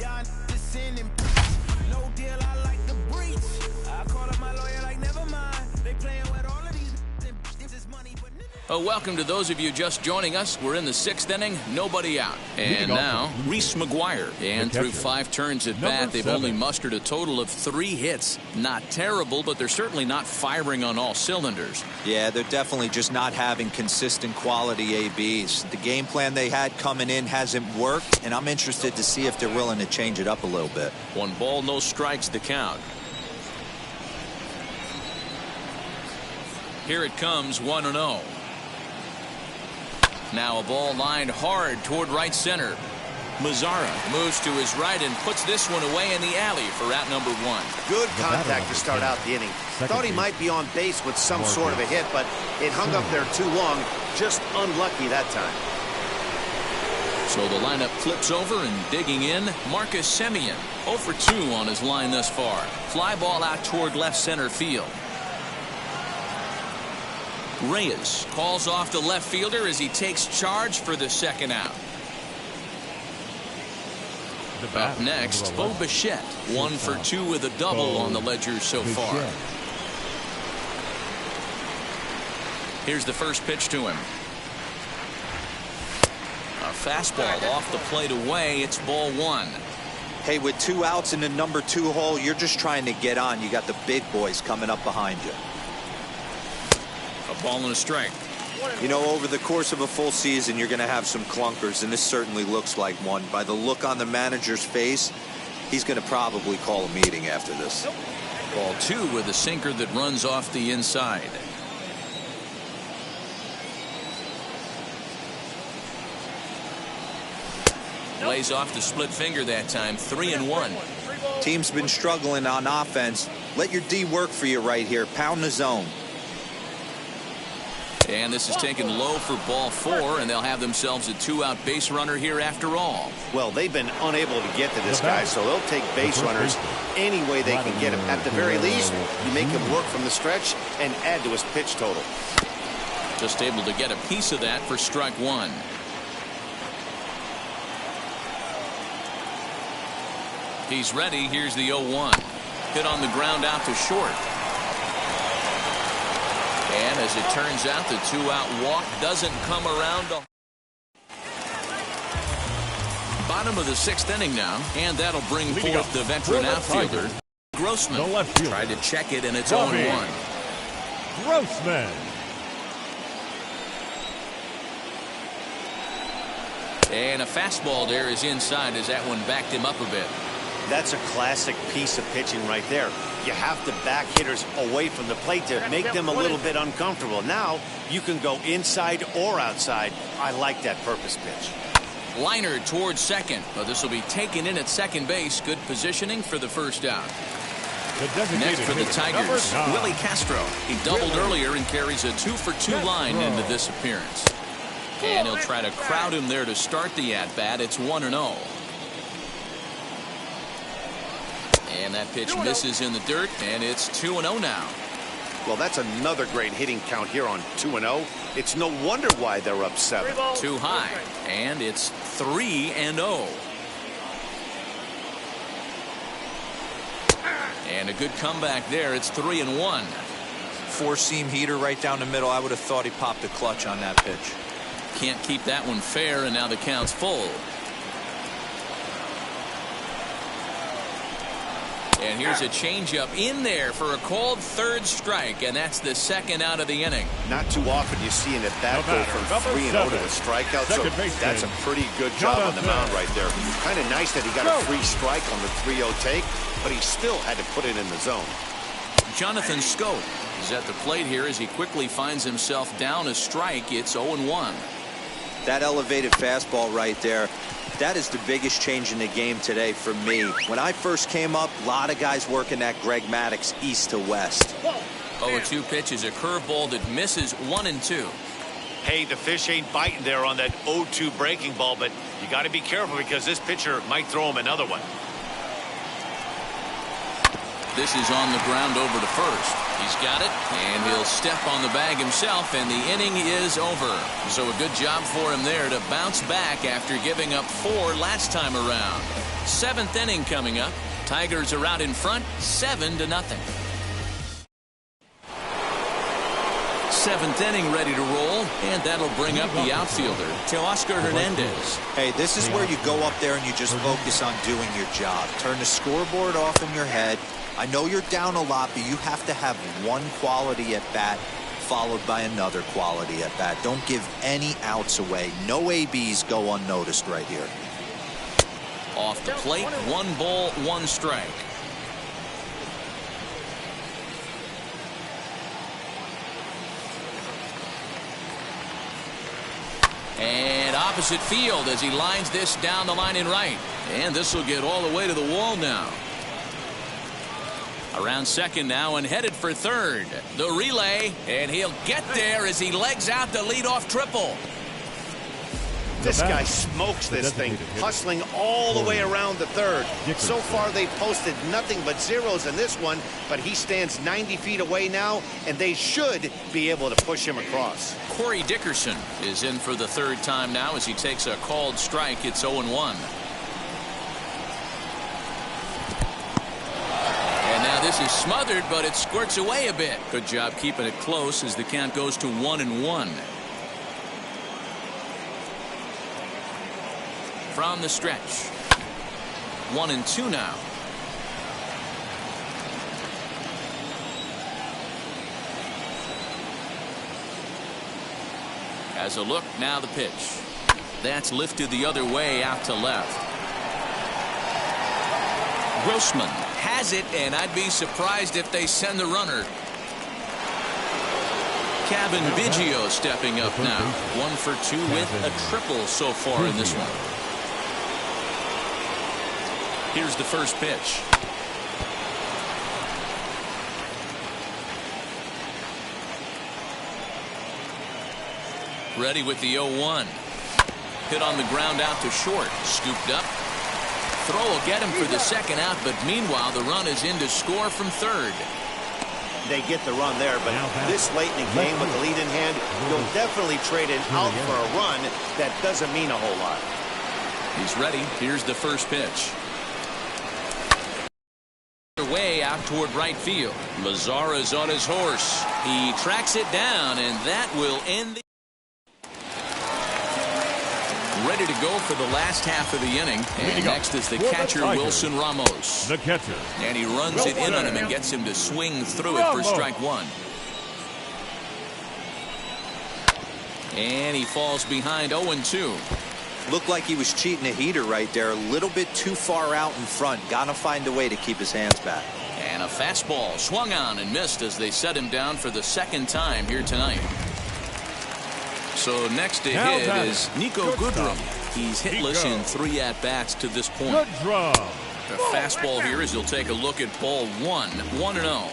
Y'all just sinning. No deal, I like the breach. I called up my lawyer like, never mind. They playing with all of these. This is money, but... Welcome to those of you just joining us. We're in the 6th inning, nobody out. And now, Reese McGuire. And through 5 turns at bat, they've only mustered a total of 3 hits. Not terrible, but they're certainly not firing on all cylinders. Yeah, they're definitely just not having consistent quality ABs. The game plan they had coming in hasn't worked, and I'm interested to see if they're willing to change it up a little bit. 1 ball, no strikes, the count. Here it comes, 1-0. Now a ball lined hard toward right center. Mazzara moves to his right and puts this one away in the alley for out number 1. Good contact to start out the inning. Thought he might be on base with some sort of a hit, but it hung up there too long. Just unlucky that time. So the lineup flips over and digging in, Marcus Semien. 0 for 2 on his line thus far. Fly ball out toward left center field. Reyes calls off the left fielder as he takes charge for the 2nd out. Up next, Bo Bichette. 1 for 2 with a double on the ledger so far. Here's the first pitch to him. A fastball off the plate away. It's ball 1. Hey, with 2 outs in the number 2 hole, you're just trying to get on. You got the big boys coming up behind you. A ball and a strike. You know, over the course of a full season, you're going to have some clunkers, and this certainly looks like one. By the look on the manager's face, he's going to probably call a meeting after this. Ball 2 with a sinker that runs off the inside. Lays off the split finger that time. 3-1. Team's been struggling on offense. Let your D work for you right here. Pound the zone. And this is taken low for ball 4, and they'll have themselves a 2-out base runner here after all. Well, they've been unable to get to this guy, so they'll take base runners any way they can get him. At the very least, you make him work from the stretch and add to his pitch total. Just able to get a piece of that for strike 1. He's ready. Here's the 0-1. Hit on the ground out to short. And as it turns out, the 2-out walk doesn't come around. Bottom of the 6th inning now, and that'll bring forth the veteran outfielder, Grossman. Tried to check it, and it's 0-1. Grossman. And a fastball there is inside as that one backed him up a bit. That's a classic piece of pitching right there. You have to back hitters away from the plate to make them a little bit uncomfortable. Now you can go inside or outside. I like that purpose pitch. Liner towards second. But this will be taken in at second base. Good positioning for the 1st out. Next for the Tigers, Willie Castro. He doubled earlier and carries a 2 for 2 line into this appearance. And he'll try to crowd him there to start the at-bat. It's 1-0. And that pitch misses in the dirt, and it's 2-0 now. Well, that's another great hitting count here on 2-0. It's no wonder why they're up 7. Too high, and it's 3-0. And a good comeback there. It's 3-1. 4-seam heater right down the middle. I would have thought he popped a clutch on that pitch. Can't keep that one fair, and now the count's full. And here's a changeup in there for a called 3rd strike, and that's the 2nd out of the inning. Not too often you see an at-bat go from 3-0 to a strikeout, so that's a pretty good job on the mound right there. Kind of nice that he got a free strike on the 3-0 take, but he still had to put it in the zone. Jonathan Schoop is at the plate here as he quickly finds himself down a strike. It's 0-1. That elevated fastball right there, that is the biggest change in the game today for me. When I first came up, a lot of guys working that Greg Maddux east to west. 0-2 pitch is a curveball that misses 1-2. Hey, the fish ain't biting there on that 0-2 breaking ball, but you got to be careful because this pitcher might throw him another one. This is on the ground over to first. He's got it, and he'll step on the bag himself, and the inning is over. So a good job for him there to bounce back after giving up 4 last time around. 7th inning coming up. Tigers are out in front, 7-0. 7th inning ready to roll, and that'll bring up the outfielder, Teoscar Hernandez. Hey, this is where you go up there and you just focus on doing your job. Turn the scoreboard off in your head. I know you're down a lot, but you have to have one quality at bat followed by another quality at bat. Don't give any outs away. No ABs go unnoticed right here. Off the plate, 1 ball, 1 strike. And opposite field as he lines this down the line in right. And this will get all the way to the wall now. Around second now and headed for third. The relay, and he'll get there as he legs out the leadoff triple. This guy smokes this thing, hustling all the way around the third. So far, they've posted nothing but zeros in this one, but he stands 90 feet away now, and they should be able to push him across. Corey Dickerson is in for the 3rd time now as he takes a called strike. It's 0-1. And now this is smothered, but it squirts away a bit. Good job keeping it close as the count goes to 1-1. From the stretch. 1-2 now. As a look, now the pitch. That's lifted the other way out to left. Grossman has it, and I'd be surprised if they send the runner. Kevin Biggio stepping up now. 1 for 2 with a triple so far in this one. Here's the first pitch. Ready with the 0-1. Hit on the ground out to short. Scooped up. Throw will get him for the 2nd out, but meanwhile the run is in to score from third. They get the run there, but this late in the game with the lead in hand, you'll definitely trade it out for a run. That doesn't mean a whole lot. He's ready. Here's the first pitch. Way out toward right field. Mazara's on his horse. He tracks it down, and that will end the... Ready to go for the last half of the inning. And next is the catcher, Wilson Ramos. The catcher. And he runs it in on him and gets him to swing through it for strike 1. And he falls behind 0-2. Looked like he was cheating a heater right there. A little bit too far out in front. Gotta find a way to keep his hands back. And a fastball swung on and missed as they set him down for the 2nd time here tonight. So next to hit is Nico Goodrum. He's hitless in 3 at-bats to this point. The fastball here as he'll take a look at ball 1. 1-0.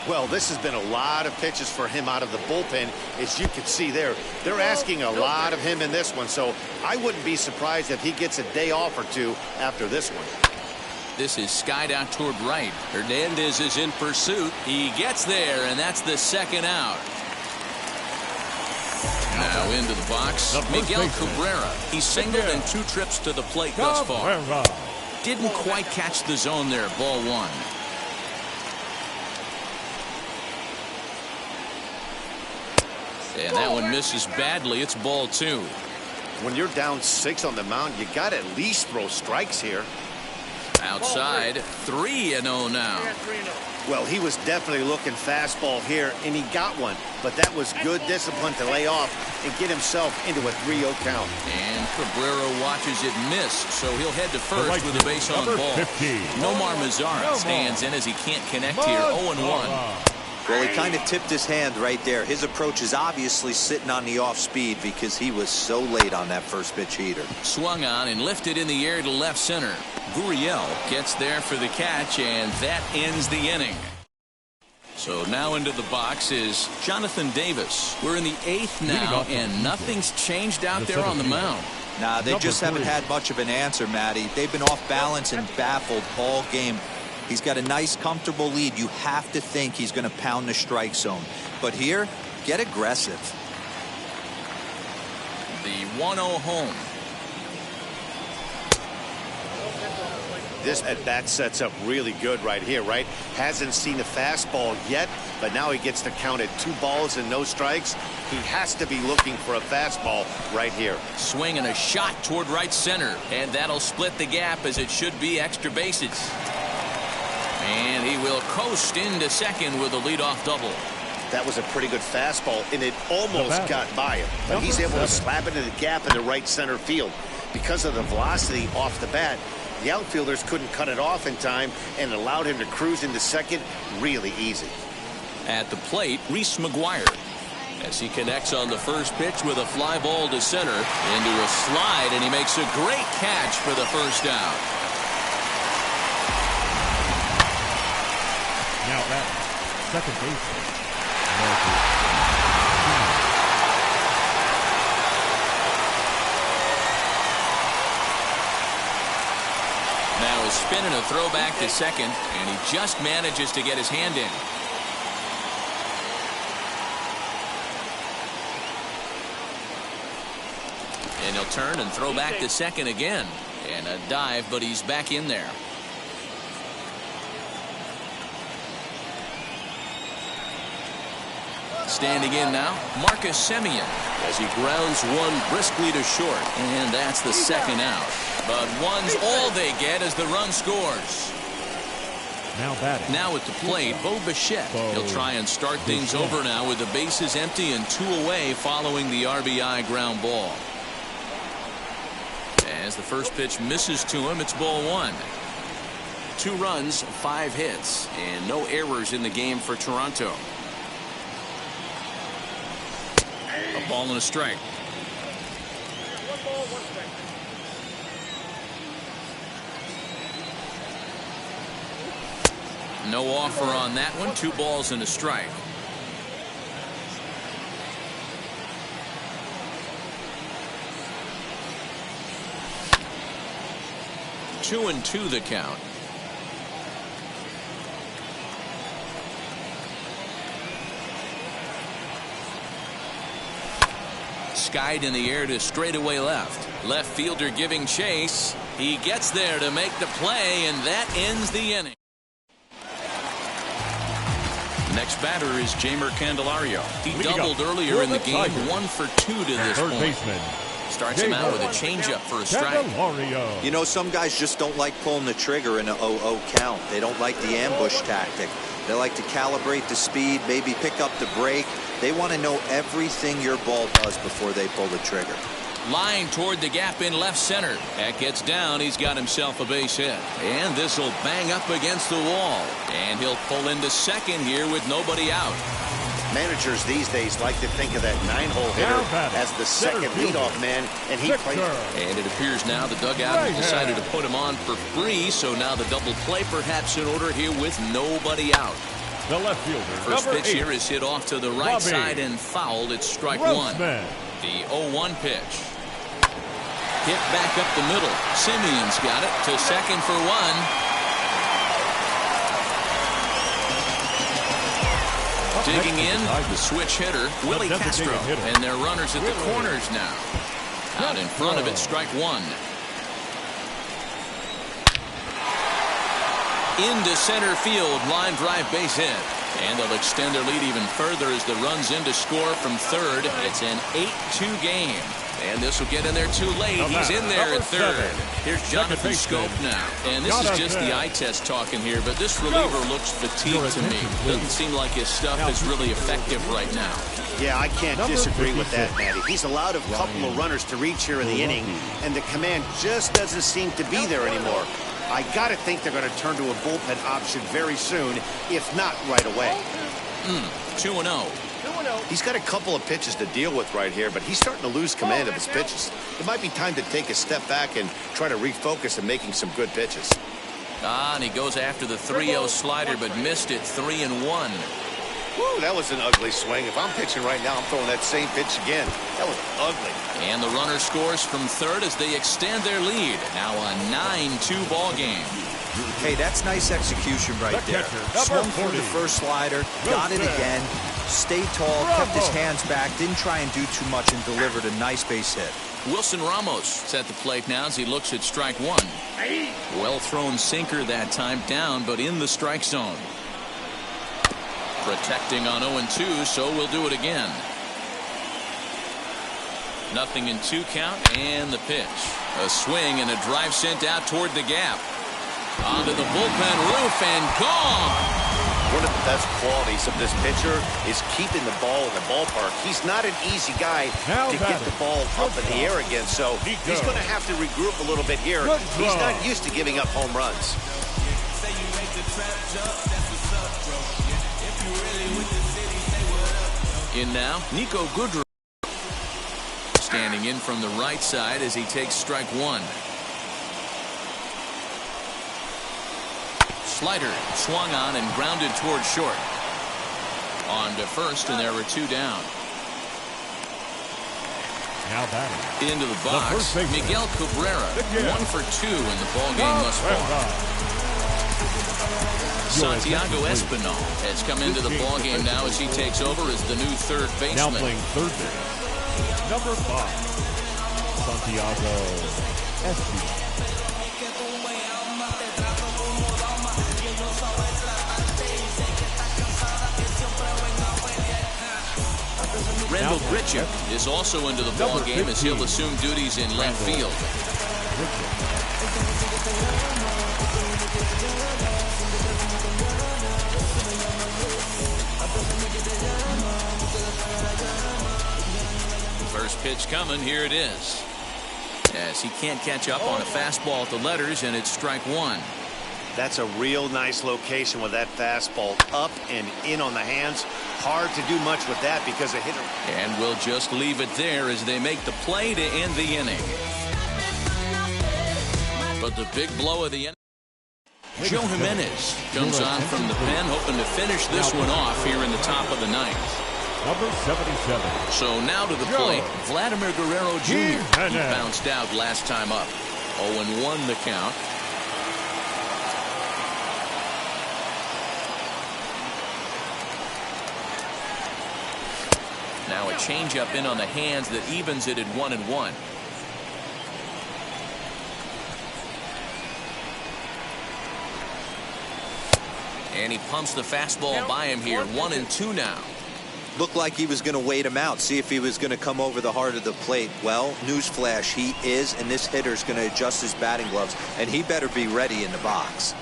Well, this has been a lot of pitches for him out of the bullpen. As you can see there, they're asking a lot of him in this one, so I wouldn't be surprised if he gets a day off or 2 after this one. This is skied out toward right. Hernandez is in pursuit. He gets there, and that's the 2nd out. Now into the box, Miguel Cabrera. He's singled in 2 trips to the plate thus far. Didn't quite catch the zone there, ball 1. And that one misses badly. It's ball 2. When you're down 6 on the mound, you got to at least throw strikes here. Outside, 3-0 now. Well, he was definitely looking fastball here, and he got one. But that was good discipline to lay off and get himself into a 3-0 count. And Cabrera watches it miss, so he'll head to first with a base on ball. Nomar Mazara stands in as he can't connect here. 0-1. Well, he kind of tipped his hand right there. His approach is obviously sitting on the off speed because he was so late on that first pitch heater. Swung on and lifted in the air to left center. Gurriel gets there for the catch, and that ends the inning. So now into the box is Jonathan Davis. We're in the 8th now, and nothing's changed out there on the mound. Nah, they just haven't had much of an answer, Matty. They've been off balance and baffled all game. He's got a nice, comfortable lead. You have to think he's going to pound the strike zone. But here, get aggressive. The 1-0 home. This at-bat sets up really good right here, right? Hasn't seen a fastball yet, but now he gets to count at 2 balls and no strikes. He has to be looking for a fastball right here. Swing and a shot toward right center, and that'll split the gap as it should be extra bases. And he will coast into second with a leadoff double. That was a pretty good fastball, and it almost got by him. But he's able to slap it in the gap in the right center field. Because of the velocity off the bat, the outfielders couldn't cut it off in time and allowed him to cruise into second really easy. At the plate, Reese McGuire, as he connects on the first pitch with a fly ball to center into a slide, and he makes a great catch for the first out. Now at second base. Now a spin and a throw back to second, and he just manages to get his hand in. And he'll turn and throw back to second again. And a dive, but he's back in there. Standing in now, Marcus Semien, as he grounds one briskly to short, and that's the second out. But one's all they get as the run scores. Now batting. Now at the plate, Bo Bichette. He'll try and start things over now with the bases empty and 2 away following the RBI ground ball. As the first pitch misses to him, it's ball 1. 2 runs, 5 hits, and no errors in the game for Toronto. A ball and a strike. No offer on that one. 2 balls and a strike. Two and 2 the count. Skied in the air to straightaway left. Left fielder giving chase. He gets there to make the play, and that ends the inning. Next batter is Jeimer Candelario. He doubled earlier in the game, 1 for 2 to this point. Baseman. Starts him out with a changeup for a strike. You know, some guys just don't like pulling the trigger in an 0-0 count. They don't like the ambush tactic. They like to calibrate the speed, maybe pick up the break. They want to know everything your ball does before they pull the trigger. Line toward the gap in left center. That gets down. He's got himself a base hit. And this will bang up against the wall. And he'll pull into second here with nobody out. Managers these days like to think of that 9-hole hitter as the second leadoff man, and he plays. And it appears now the dugout has decided to put him on for free, so now the double play perhaps in order here with nobody out. The left fielder. First pitch here is hit off to the right side and fouled. It's strike 1. The 0-1 pitch. Hit back up the middle. Simeon's got it to second for 1. Digging in, the switch hitter, Willie Castro. And their runners at the corners now. Out in front of it, strike 1. Into center field, line drive base hit. And they'll extend their lead even further as the runs in to score from third. It's an 8-2 game. And this will get in there too late. He's in there at third. Here's Jonathan Scope now. And this is just the eye test talking here, but this reliever looks fatigued to me. Doesn't seem like his stuff is really effective right now. Yeah, I can't disagree with that, Matty. He's allowed a couple of runners to reach here in the inning, and the command just doesn't seem to be there anymore. I got to think they're going to turn to a bullpen option very soon, if not right away. 2-0. He's got a couple of pitches to deal with right here, but he's starting to lose command of his pitches. It might be time to take a step back and try to refocus on making some good pitches. And he goes after the 3-0 slider, but missed it 3-1. Woo, that was an ugly swing. If I'm pitching right now, I'm throwing that same pitch again. That was ugly. And the runner scores from third as they extend their lead. Now a 9-2 ball game. Hey, that's nice execution right there. Swung through the first slider, got it again, stayed tall, kept his hands back, didn't try and do too much, and delivered a nice base hit. Wilson Ramos is at the plate now as he looks at strike one. Well thrown sinker that time, down but in the strike zone. Protecting on 0-2, so we'll do it again. 0-2 count, and the pitch. A swing and a drive sent out toward the gap. Onto the bullpen roof and gone. One of the best qualities of this pitcher is keeping the ball in the ballpark. He's not an easy guy to get the ball up in the air again, so he's going to have to regroup a little bit here. He's not used to giving up home runs. In now, Nico Goodrum standing in from the right side as he takes strike one. Slider swung on and grounded toward short. On to first, and there were two down. Now batting. Into the box, Miguel Cabrera, 1 for 2 in the ball game thus far. Santiago Espinal has come into the ball game now as he takes over as the new third baseman. Now playing third base, number 5, Santiago Espinal. Randall Grichuk is also into the ball game as he'll assume duties in left field. First pitch coming, here it is. As he can't catch up on a fastball at the letters, and it's strike one. That's a real nice location with that fastball up and in on the hands. Hard to do much with that because a hitter. And we'll just leave it there as they make the play to end the inning. But the big blow of the inning. Joe Jimenez comes on from the pen, hoping to finish this one off here in the top of the ninth. Number 77. So now to the plate, Vladimir Guerrero Jr. He bounced out last time up. 0-1 the count. Now a changeup in on the hands that evens it at 1-1. And he pumps the fastball by him here. 1-2 now. Looked like he was going to wait him out, see if he was going to come over the heart of the plate. Well, newsflash, he is, and this hitter's going to adjust his batting gloves, and he better be ready in the box.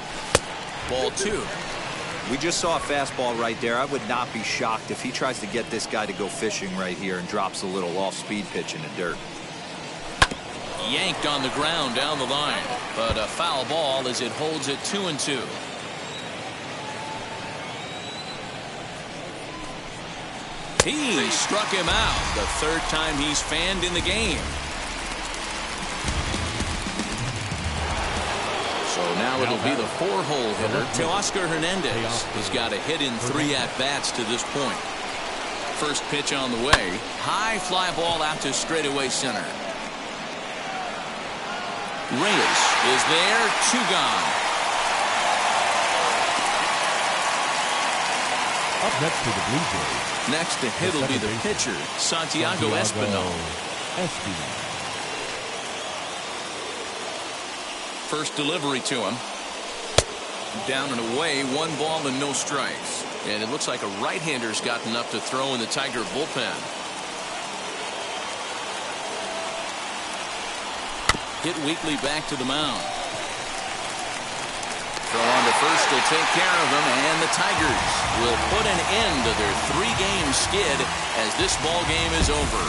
Ball 2. We just saw a fastball right there. I would not be shocked if he tries to get this guy to go fishing right here and drops a little off-speed pitch in the dirt. Yanked on the ground down the line, but a foul ball as it holds it 2-2. He struck him out, the third time he's fanned in the game. So now it'll be the 4-hole hitter, Teoscar Hernandez. He's got a hit in 3 at-bats to this point. First pitch on the way. High fly ball out to straightaway center. Reyes is there, 2 gone. Up next to the Blue Jays. Next to hit will be the pitcher, Santiago Espinal. First delivery to him. Down and away, 1 ball and no strikes. And it looks like a right-hander's gotten up to throw in the Tiger bullpen. Hit weakly back to the mound. Throw on to first will take care of him, and the Tigers will put an end to their 3-game skid as this ball game is over.